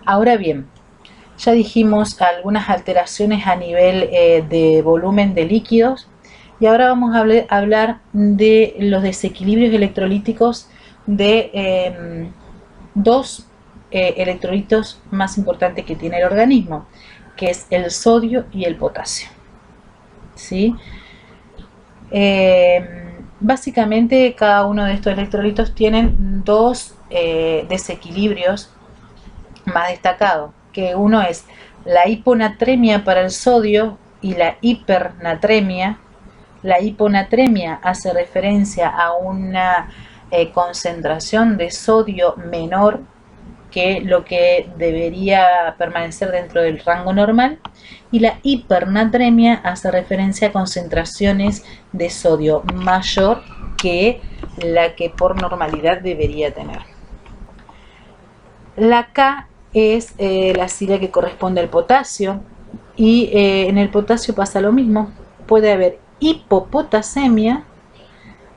Ahora bien, ya dijimos algunas alteraciones a nivel de volumen de líquidos y ahora vamos a hablar de los desequilibrios electrolíticos de dos electrolitos más importantes que tiene el organismo, que es el sodio y el potasio. ¿Sí? Básicamente cada uno de estos electrolitos tienen dos desequilibrios más destacados, que uno es la hiponatremia para el sodio y la hipernatremia. La hiponatremia hace referencia a una concentración de sodio menor que lo que debería permanecer dentro del rango normal, y la hipernatremia hace referencia a concentraciones de sodio mayor que la que por normalidad debería tener. La K es la sigla que corresponde al potasio, y en el potasio pasa lo mismo. Puede haber hipopotasemia,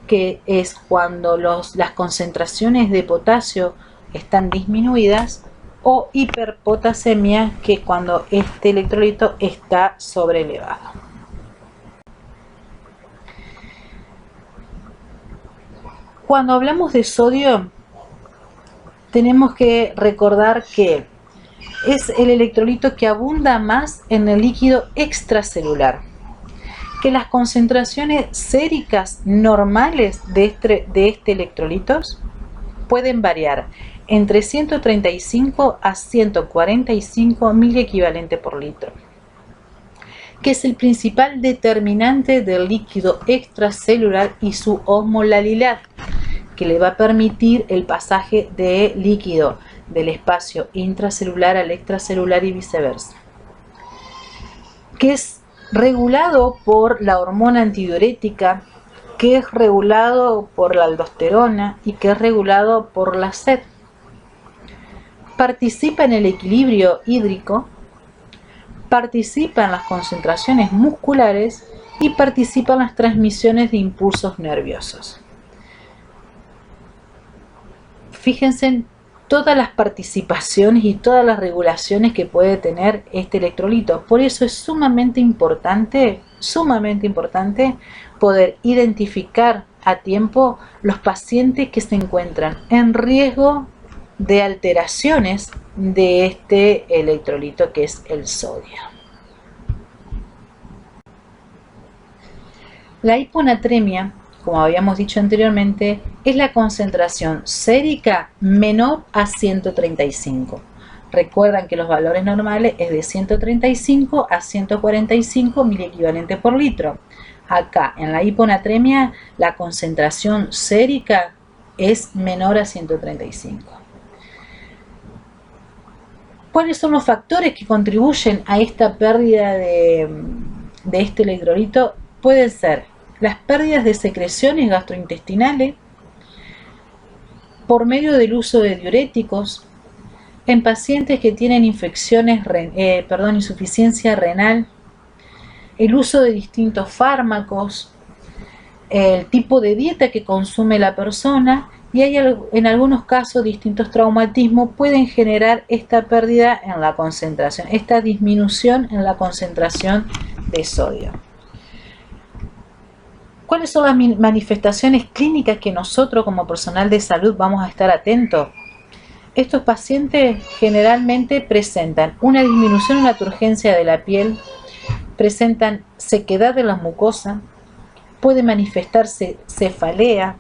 que es cuando las concentraciones de potasio están disminuidas, o hiperpotasemia, que cuando este electrolito está sobrelevado. Cuando hablamos de sodio, tenemos que recordar que es el electrolito que abunda más en el líquido extracelular, que las concentraciones séricas normales de este electrolito pueden variar entre 135 a 145 miliequivalentes por litro, que es el principal determinante del líquido extracelular y su osmolalidad, que le va a permitir el pasaje de líquido del espacio intracelular al extracelular y viceversa, que es regulado por la hormona antidiurética, que es regulado por la aldosterona y que es regulado por la sed. Participa en el equilibrio hídrico, participa en las concentraciones musculares y participa en las transmisiones de impulsos nerviosos. Fíjense en todas las participaciones y todas las regulaciones que puede tener este electrolito. Por eso es sumamente importante poder identificar a tiempo los pacientes que se encuentran en riesgo de alteraciones de este electrolito, que es el sodio. La hiponatremia, como habíamos dicho anteriormente, es la concentración sérica menor a 135. Recuerdan que los valores normales es de 135 a 145 miliequivalentes por litro. Acá, en la hiponatremia, la concentración sérica es menor a 135. ¿Cuáles son los factores que contribuyen a esta pérdida de este electrolito? Pueden ser las pérdidas de secreciones gastrointestinales por medio del uso de diuréticos en pacientes que tienen insuficiencia renal, el uso de distintos fármacos, el tipo de dieta que consume la persona, y en algunos casos distintos traumatismos pueden generar esta pérdida en la concentración, esta disminución en la concentración de sodio. ¿Cuáles son las manifestaciones clínicas que nosotros como personal de salud vamos a estar atentos? Estos pacientes generalmente presentan una disminución en la turgencia de la piel, presentan sequedad de la mucosa, puede manifestarse cefalea,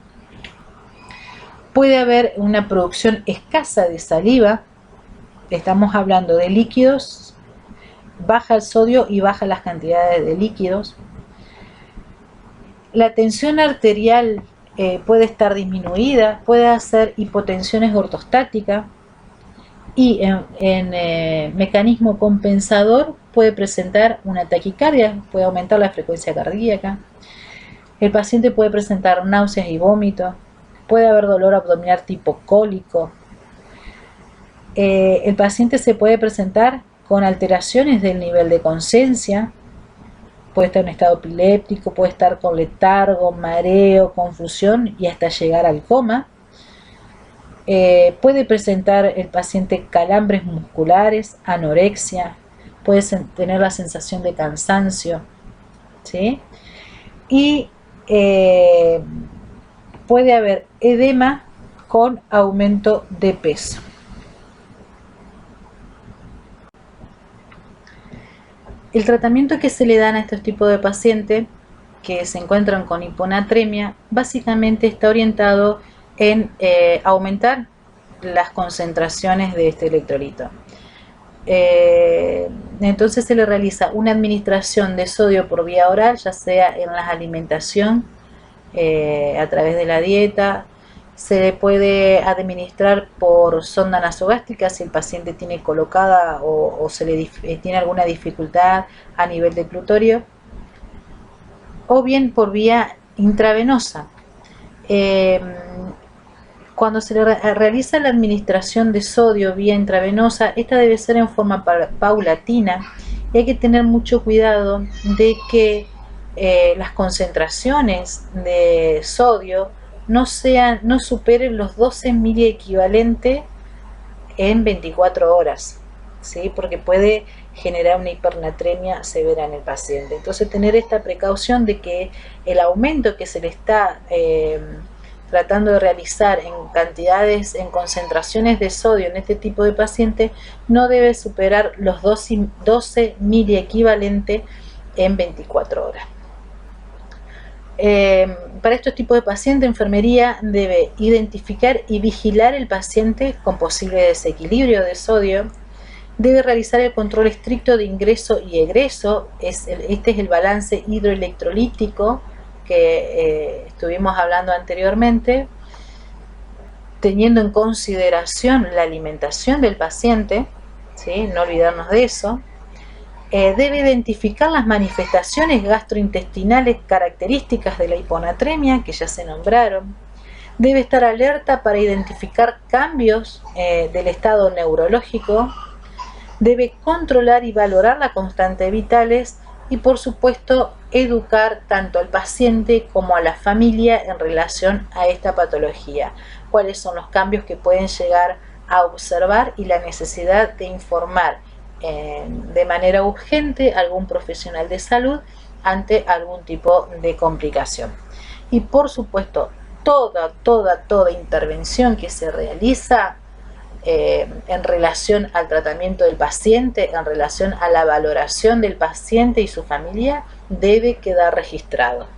puede haber una producción escasa de saliva. Estamos hablando de líquidos, baja el sodio y baja las cantidades de líquidos. La tensión arterial puede estar disminuida, puede hacer hipotensiones ortostáticas, y en mecanismo compensador puede presentar una taquicardia, puede aumentar la frecuencia cardíaca. El paciente puede presentar náuseas y vómitos, puede haber dolor abdominal tipo cólico. El paciente se puede presentar con alteraciones del nivel de conciencia, puede estar en estado epiléptico, puede estar con letargo, mareo, confusión y hasta llegar al coma. Puede presentar el paciente calambres musculares, anorexia, puede tener la sensación de cansancio, ¿sí? Y puede haber edema con aumento de peso. El tratamiento que se le dan a estos tipos de pacientes que se encuentran con hiponatremia básicamente está orientado en aumentar las concentraciones de este electrolito. Entonces se le realiza una administración de sodio por vía oral, ya sea en la alimentación, a través de la dieta. Se le puede administrar por sonda nasogástrica si el paciente tiene colocada o tiene alguna dificultad a nivel de glutorio, o bien por vía intravenosa. Cuando se le realiza la administración de sodio vía intravenosa, esta debe ser en forma paulatina y hay que tener mucho cuidado de que las concentraciones de sodio no superen los 12 miliequivalentes en 24 horas, ¿sí? Porque puede generar una hipernatremia severa en el paciente. Entonces, tener esta precaución de que el aumento que se le está tratando de realizar en cantidades, en concentraciones de sodio en este tipo de paciente, no debe superar los 12 miliequivalentes en 24 horas. Para estos tipos de pacientes, enfermería debe identificar y vigilar el paciente con posible desequilibrio de sodio, debe realizar el control estricto de ingreso y egreso, este es el balance hidroelectrolítico que estuvimos hablando anteriormente, teniendo en consideración la alimentación del paciente, ¿sí? No olvidarnos de eso. Debe identificar las manifestaciones gastrointestinales características de la hiponatremia, que ya se nombraron. Debe estar alerta para identificar cambios del estado neurológico. Debe controlar y valorar las constantes vitales y, por supuesto, educar tanto al paciente como a la familia en relación a esta patología. Cuáles son los cambios que pueden llegar a observar y la necesidad de informar de manera urgente a algún profesional de salud ante algún tipo de complicación. Y por supuesto, toda intervención que se realiza en relación al tratamiento del paciente, en relación a la valoración del paciente y su familia, debe quedar registrado.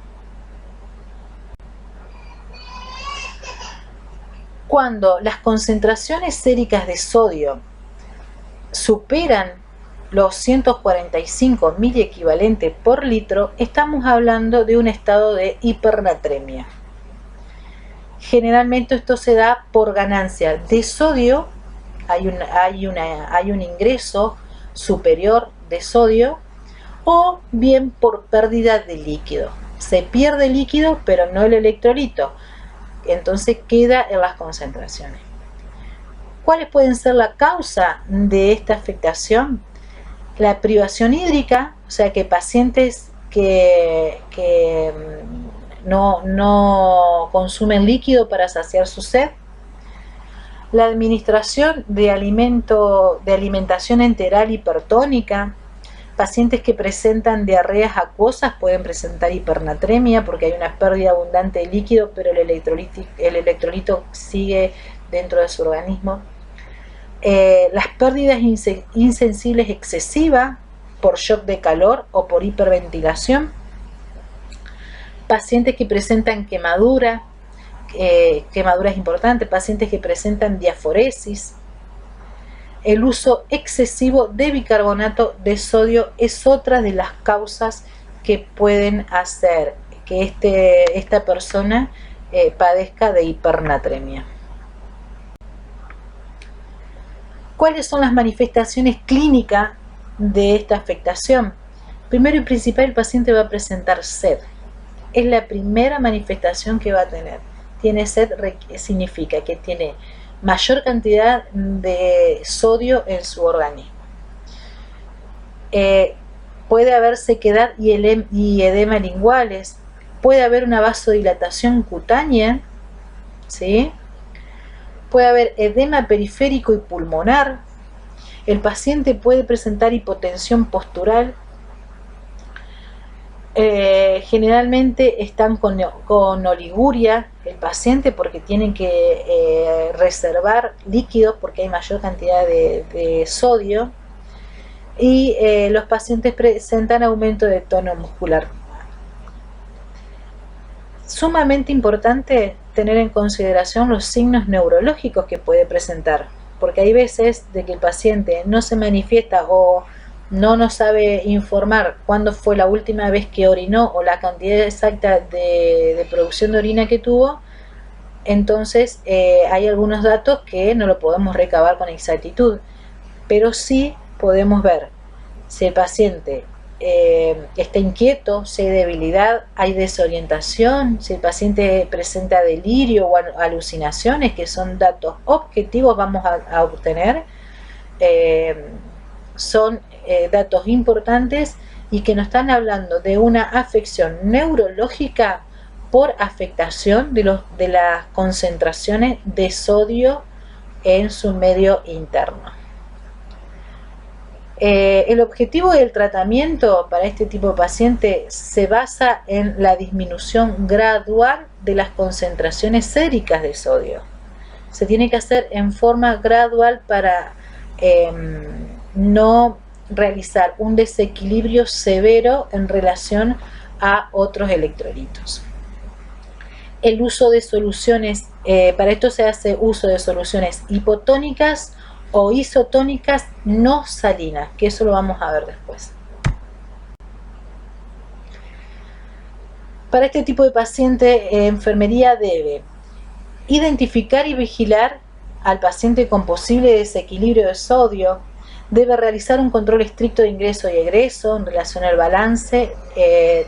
Cuando las concentraciones séricas de sodio superan los 145 miliequivalentes por litro, estamos hablando de un estado de hipernatremia. Generalmente esto se da por ganancia de sodio, hay un ingreso superior de sodio, o bien por pérdida de líquido. Se pierde líquido, pero no el electrolito, entonces queda en las concentraciones. ¿Cuáles pueden ser la causa de esta afectación? La privación hídrica, o sea que pacientes que no consumen líquido para saciar su sed. La administración de alimentación enteral hipertónica. Pacientes que presentan diarreas acuosas pueden presentar hipernatremia porque hay una pérdida abundante de líquido, pero el electrolito sigue dentro de su organismo. Las pérdidas insensibles excesivas por shock de calor o por hiperventilación. Pacientes que presentan quemaduras importantes, pacientes que presentan diaforesis. El uso excesivo de bicarbonato de sodio es otra de las causas que pueden hacer que esta persona padezca de hipernatremia. ¿Cuáles son las manifestaciones clínicas de esta afectación? Primero y principal, el paciente va a presentar sed. Es la primera manifestación que va a tener. Tiene sed, significa que tiene mayor cantidad de sodio en su organismo. Puede haber sequedad y edema linguales. Puede haber una vasodilatación cutánea, ¿sí? puede haber edema periférico y pulmonar, el paciente puede presentar hipotensión postural. Generalmente están con oliguria el paciente porque tienen que reservar líquidos porque hay mayor cantidad de sodio, y los pacientes presentan aumento de tono muscular. Sumamente importante tener en consideración los signos neurológicos que puede presentar, porque hay veces de que el paciente no se manifiesta o no nos sabe informar cuándo fue la última vez que orinó o la cantidad exacta de producción de orina que tuvo. Entonces hay algunos datos que no lo podemos recabar con exactitud, pero sí podemos ver si el paciente está inquieto, si hay debilidad, hay desorientación, si el paciente presenta delirio o alucinaciones, que son datos objetivos vamos a obtener. Son datos importantes y que nos están hablando de una afección neurológica por afectación de las concentraciones de sodio en su medio interno. El objetivo del tratamiento para este tipo de paciente se basa en la disminución gradual de las concentraciones séricas de sodio. Se tiene que hacer en forma gradual para no realizar un desequilibrio severo en relación a otros electrolitos. El uso de soluciones, para esto se hace uso de soluciones hipotónicas o isotónicas no salinas, que eso lo vamos a ver después. Para este tipo de paciente, enfermería debe identificar y vigilar al paciente con posible desequilibrio de sodio, debe realizar un control estricto de ingreso y egreso en relación al balance,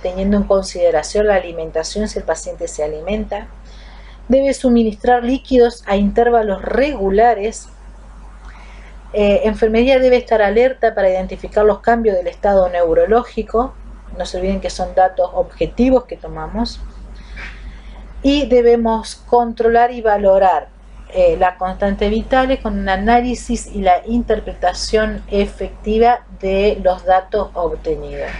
teniendo en consideración la alimentación si el paciente se alimenta, debe suministrar líquidos a intervalos regulares. Enfermería debe estar alerta para identificar los cambios del estado neurológico, no se olviden que son datos objetivos que tomamos, y debemos controlar y valorar las constantes vitales con un análisis y la interpretación efectiva de los datos obtenidos.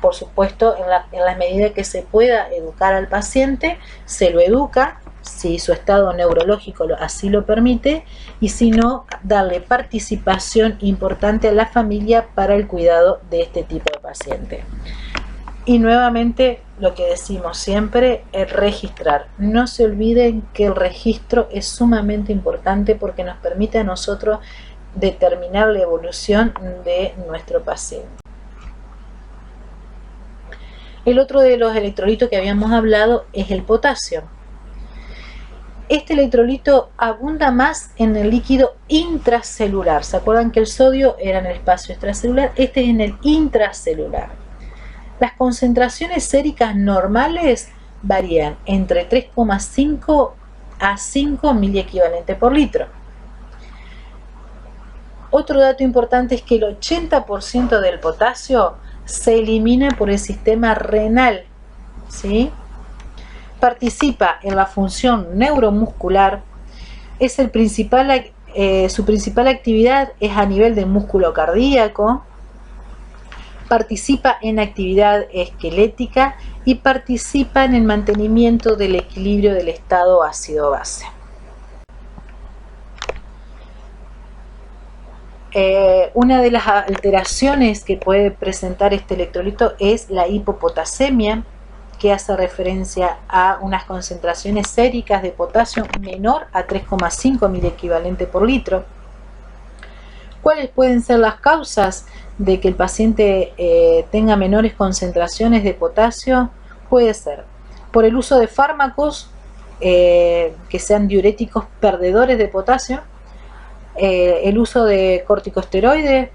Por supuesto, en la medida que se pueda educar al paciente, se lo educa, si su estado neurológico así lo permite, y si no, darle participación importante a la familia para el cuidado de este tipo de paciente. Y nuevamente, lo que decimos siempre es registrar. No se olviden que el registro es sumamente importante porque nos permite a nosotros determinar la evolución de nuestro paciente. El otro de los electrolitos que habíamos hablado es el potasio. Este electrolito abunda más en el líquido intracelular. ¿Se acuerdan que el sodio era en el espacio extracelular? Este es en el intracelular. Las concentraciones séricas normales varían entre 3,5 a 5 miliequivalentes por litro. Otro dato importante es que el 80% del potasio se elimina por el sistema renal, ¿sí? Participa en la función neuromuscular, es su principal actividad es a nivel del músculo cardíaco, participa en actividad esquelética y participa en el mantenimiento del equilibrio del estado ácido-base. Una de las alteraciones que puede presentar este electrolito es la hipopotasemia, que hace referencia a unas concentraciones séricas de potasio menor a 3,5 miliequivalentes por litro. ¿Cuáles pueden ser las causas de que el paciente tenga menores concentraciones de potasio? Puede ser por el uso de fármacos que sean diuréticos perdedores de potasio, el uso de corticosteroides,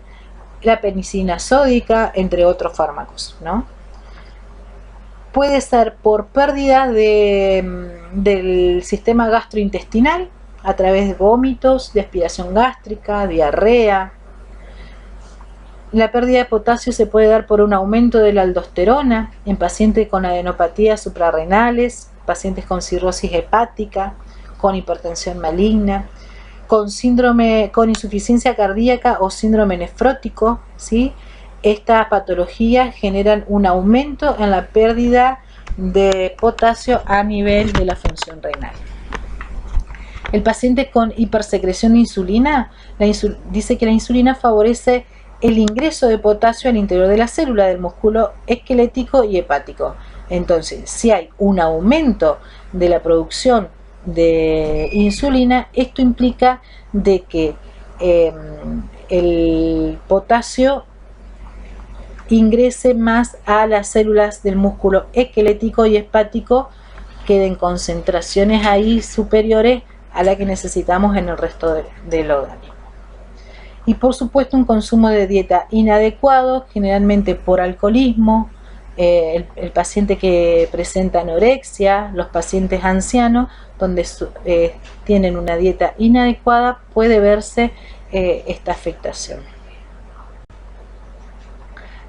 la penicilina sódica, entre otros fármacos, ¿no? Puede ser por pérdida del sistema gastrointestinal a través de vómitos, de aspiración gástrica, diarrea. La pérdida de potasio se puede dar por un aumento de la aldosterona en pacientes con adenopatías suprarrenales, pacientes con cirrosis hepática, con hipertensión maligna, con insuficiencia cardíaca o síndrome nefrótico, ¿sí? Estas patologías generan un aumento en la pérdida de potasio a nivel de la función renal. El paciente con hipersecreción de insulina, dice que la insulina favorece el ingreso de potasio al interior de la célula del músculo esquelético y hepático. Entonces, si hay un aumento de la producción de insulina, esto implica de que el potasio ingrese más a las células del músculo esquelético y hepático, queden concentraciones ahí superiores a la que necesitamos en el resto del organismo. Y por supuesto un consumo de dieta inadecuado, generalmente por alcoholismo, el paciente que presenta anorexia, los pacientes ancianos, donde tienen una dieta inadecuada, puede verse esta afectación.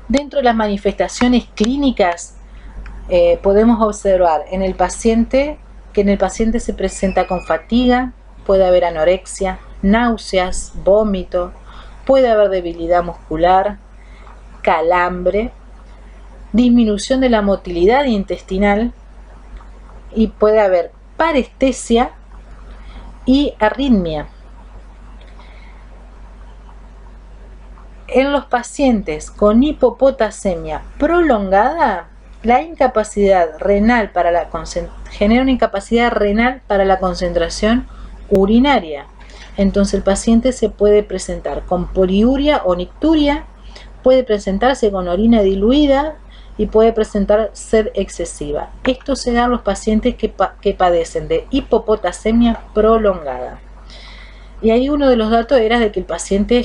Dentro de las manifestaciones clínicas podemos observar en el paciente se presenta con fatiga, puede haber anorexia, náuseas, vómito, puede haber debilidad muscular, calambre, disminución de la motilidad intestinal y puede haber parestesia y arritmia. En los pacientes con hipopotasemia prolongada, la incapacidad renal genera una incapacidad renal para la concentración urinaria. Entonces el paciente se puede presentar con poliuria o nicturia, puede presentarse con orina diluida y puede presentar sed excesiva. Esto se da en los pacientes que padecen de hipopotasemia prolongada. Y ahí uno de los datos era de que el paciente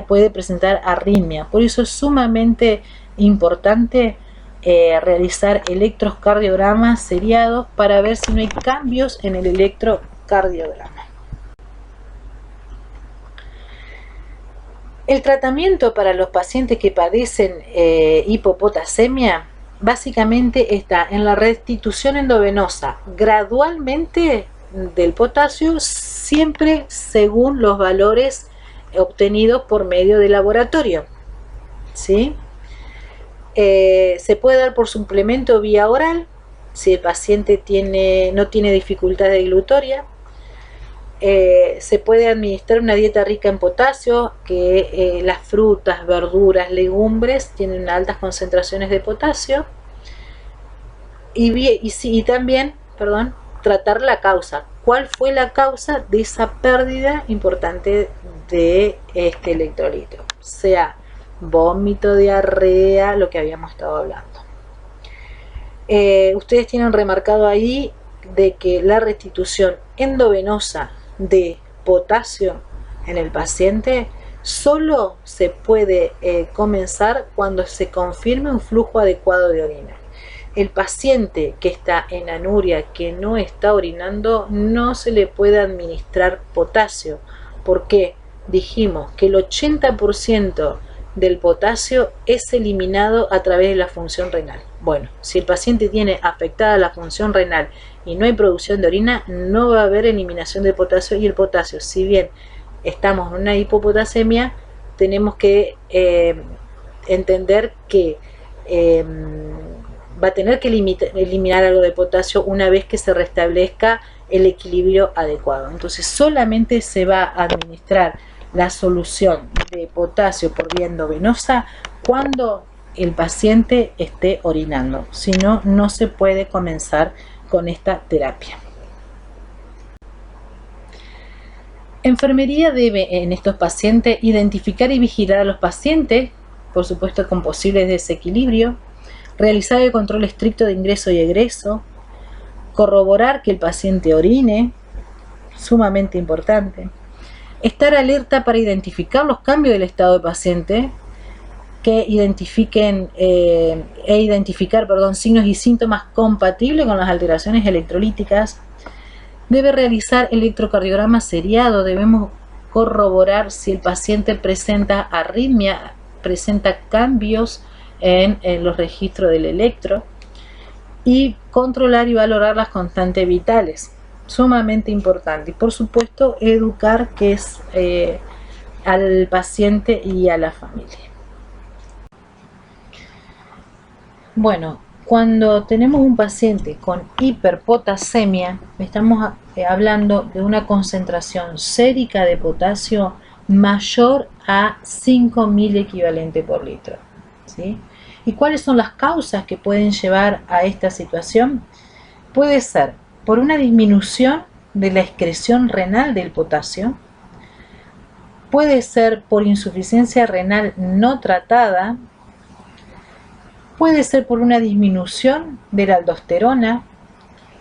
puede presentar arritmia. Por eso es sumamente importante realizar electrocardiogramas seriados para ver si no hay cambios en el electrocardiograma. El tratamiento para los pacientes que padecen hipopotasemia básicamente está en la restitución endovenosa gradualmente del potasio, siempre según los valores obtenidos por medio de laboratorio, ¿sí? Se puede dar por suplemento vía oral si el paciente no tiene dificultad deglutoria. Se puede administrar una dieta rica en potasio, que las frutas, verduras, legumbres tienen altas concentraciones de potasio. Y también, tratar la causa. ¿Cuál fue la causa de esa pérdida importante de este electrolito? Sea vómito, diarrea, lo que habíamos estado hablando. Ustedes tienen remarcado ahí de que la restitución endovenosa de potasio en el paciente solo se puede comenzar cuando se confirme un flujo adecuado de orina. El paciente que está en anuria, que no está orinando, no se le puede administrar potasio. ¿Por qué? Dijimos que el 80% del potasio es eliminado a través de la función renal. Bueno, si el paciente tiene afectada la función renal y no hay producción de orina, no va a haber eliminación de potasio, y el potasio, si bien estamos en una hipopotasemia, tenemos que entender que va a tener que eliminar algo de potasio una vez que se restablezca el equilibrio adecuado. Entonces solamente se va a administrar la solución de potasio por vía endovenosa cuando el paciente esté orinando. Si no, no se puede comenzar con esta terapia. Enfermería debe en estos pacientes identificar y vigilar a los pacientes, por supuesto con posibles desequilibrios, realizar el control estricto de ingreso y egreso, corroborar que el paciente orine, sumamente importante, estar alerta para identificar los cambios del estado del paciente, que identificar signos y síntomas compatibles con las alteraciones electrolíticas. Debe realizar electrocardiograma seriado, debemos corroborar si el paciente presenta arritmia, presenta cambios en los registros del electro, y controlar y valorar las constantes vitales, sumamente importante. Y por supuesto, educar que es al paciente y a la familia. Bueno, cuando tenemos un paciente con hiperpotasemia, estamos hablando de una concentración sérica de potasio mayor a 5.000 equivalente por litro, ¿sí? ¿Y cuáles son las causas que pueden llevar a esta situación? Puede ser por una disminución de la excreción renal del potasio, puede ser por insuficiencia renal no tratada, puede ser por una disminución de la aldosterona.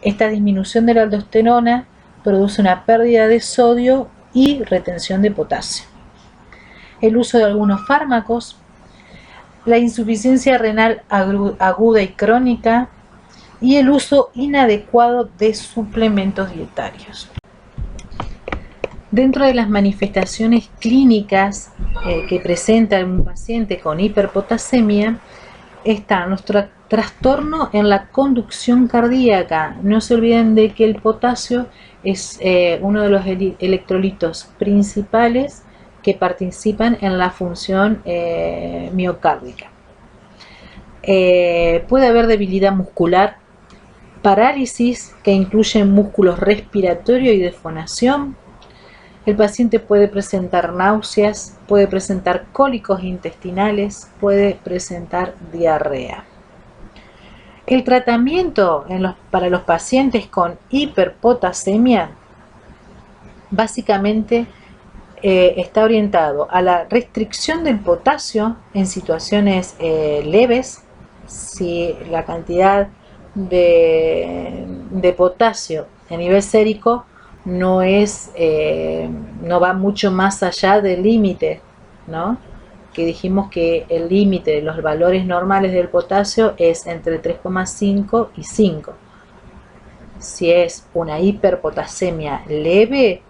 Esta disminución de la aldosterona produce una pérdida de sodio y retención de potasio. El uso de algunos fármacos, la insuficiencia renal aguda y crónica y el uso inadecuado de suplementos dietarios. Dentro de las manifestaciones clínicas que presenta un paciente con hiperpotasemia está nuestro trastorno en la conducción cardíaca. No se olviden de que el potasio es uno de los electrolitos principales que participan en la función miocárdica. Puede haber debilidad muscular, parálisis que incluye músculos respiratorio y de fonación. El paciente puede presentar náuseas, puede presentar cólicos intestinales, puede presentar diarrea. El tratamiento para los pacientes con hiperpotasemia básicamente está orientado a la restricción del potasio en situaciones leves. Si la cantidad de potasio a nivel sérico no va mucho más allá del límite, ¿no? Que dijimos que el límite de los valores normales del potasio es entre 3,5 y 5. Si es una hiperpotasemia leve,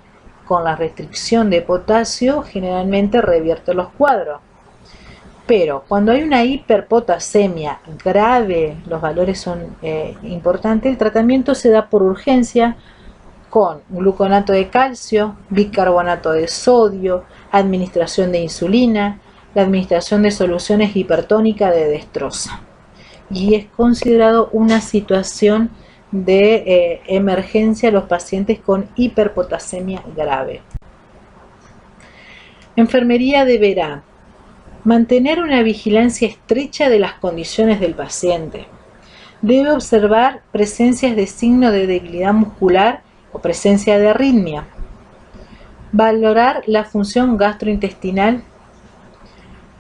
con la restricción de potasio generalmente revierte los cuadros. Pero cuando hay una hiperpotasemia grave, los valores son importantes, el tratamiento se da por urgencia con gluconato de calcio, bicarbonato de sodio, administración de insulina, la administración de soluciones hipertónicas de dextrosa. Y es considerado una situación de emergencia los pacientes con hiperpotasemia grave. Enfermería deberá mantener una vigilancia estrecha de las condiciones del paciente. Debe observar presencias de signo de debilidad muscular o presencia de arritmia. Valorar la función gastrointestinal.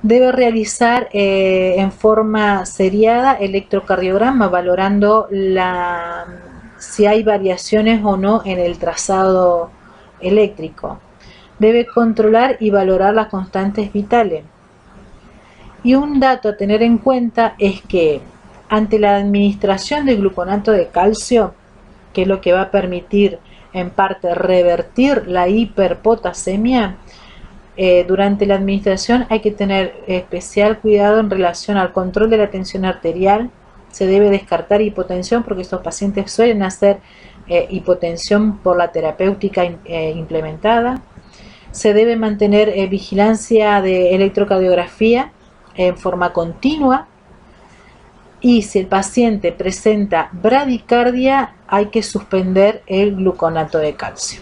Debe realizar en forma seriada electrocardiograma, valorando si hay variaciones o no en el trazado eléctrico. Debe controlar y valorar las constantes vitales. Y un dato a tener en cuenta es que ante la administración de gluconato de calcio, que es lo que va a permitir en parte revertir la hiperpotasemia, durante la administración hay que tener especial cuidado en relación al control de la tensión arterial. Se debe descartar hipotensión porque estos pacientes suelen hacer hipotensión por la terapéutica implementada. Se debe mantener vigilancia de electrocardiografía en forma continua. Y si el paciente presenta bradicardia, hay que suspender el gluconato de calcio.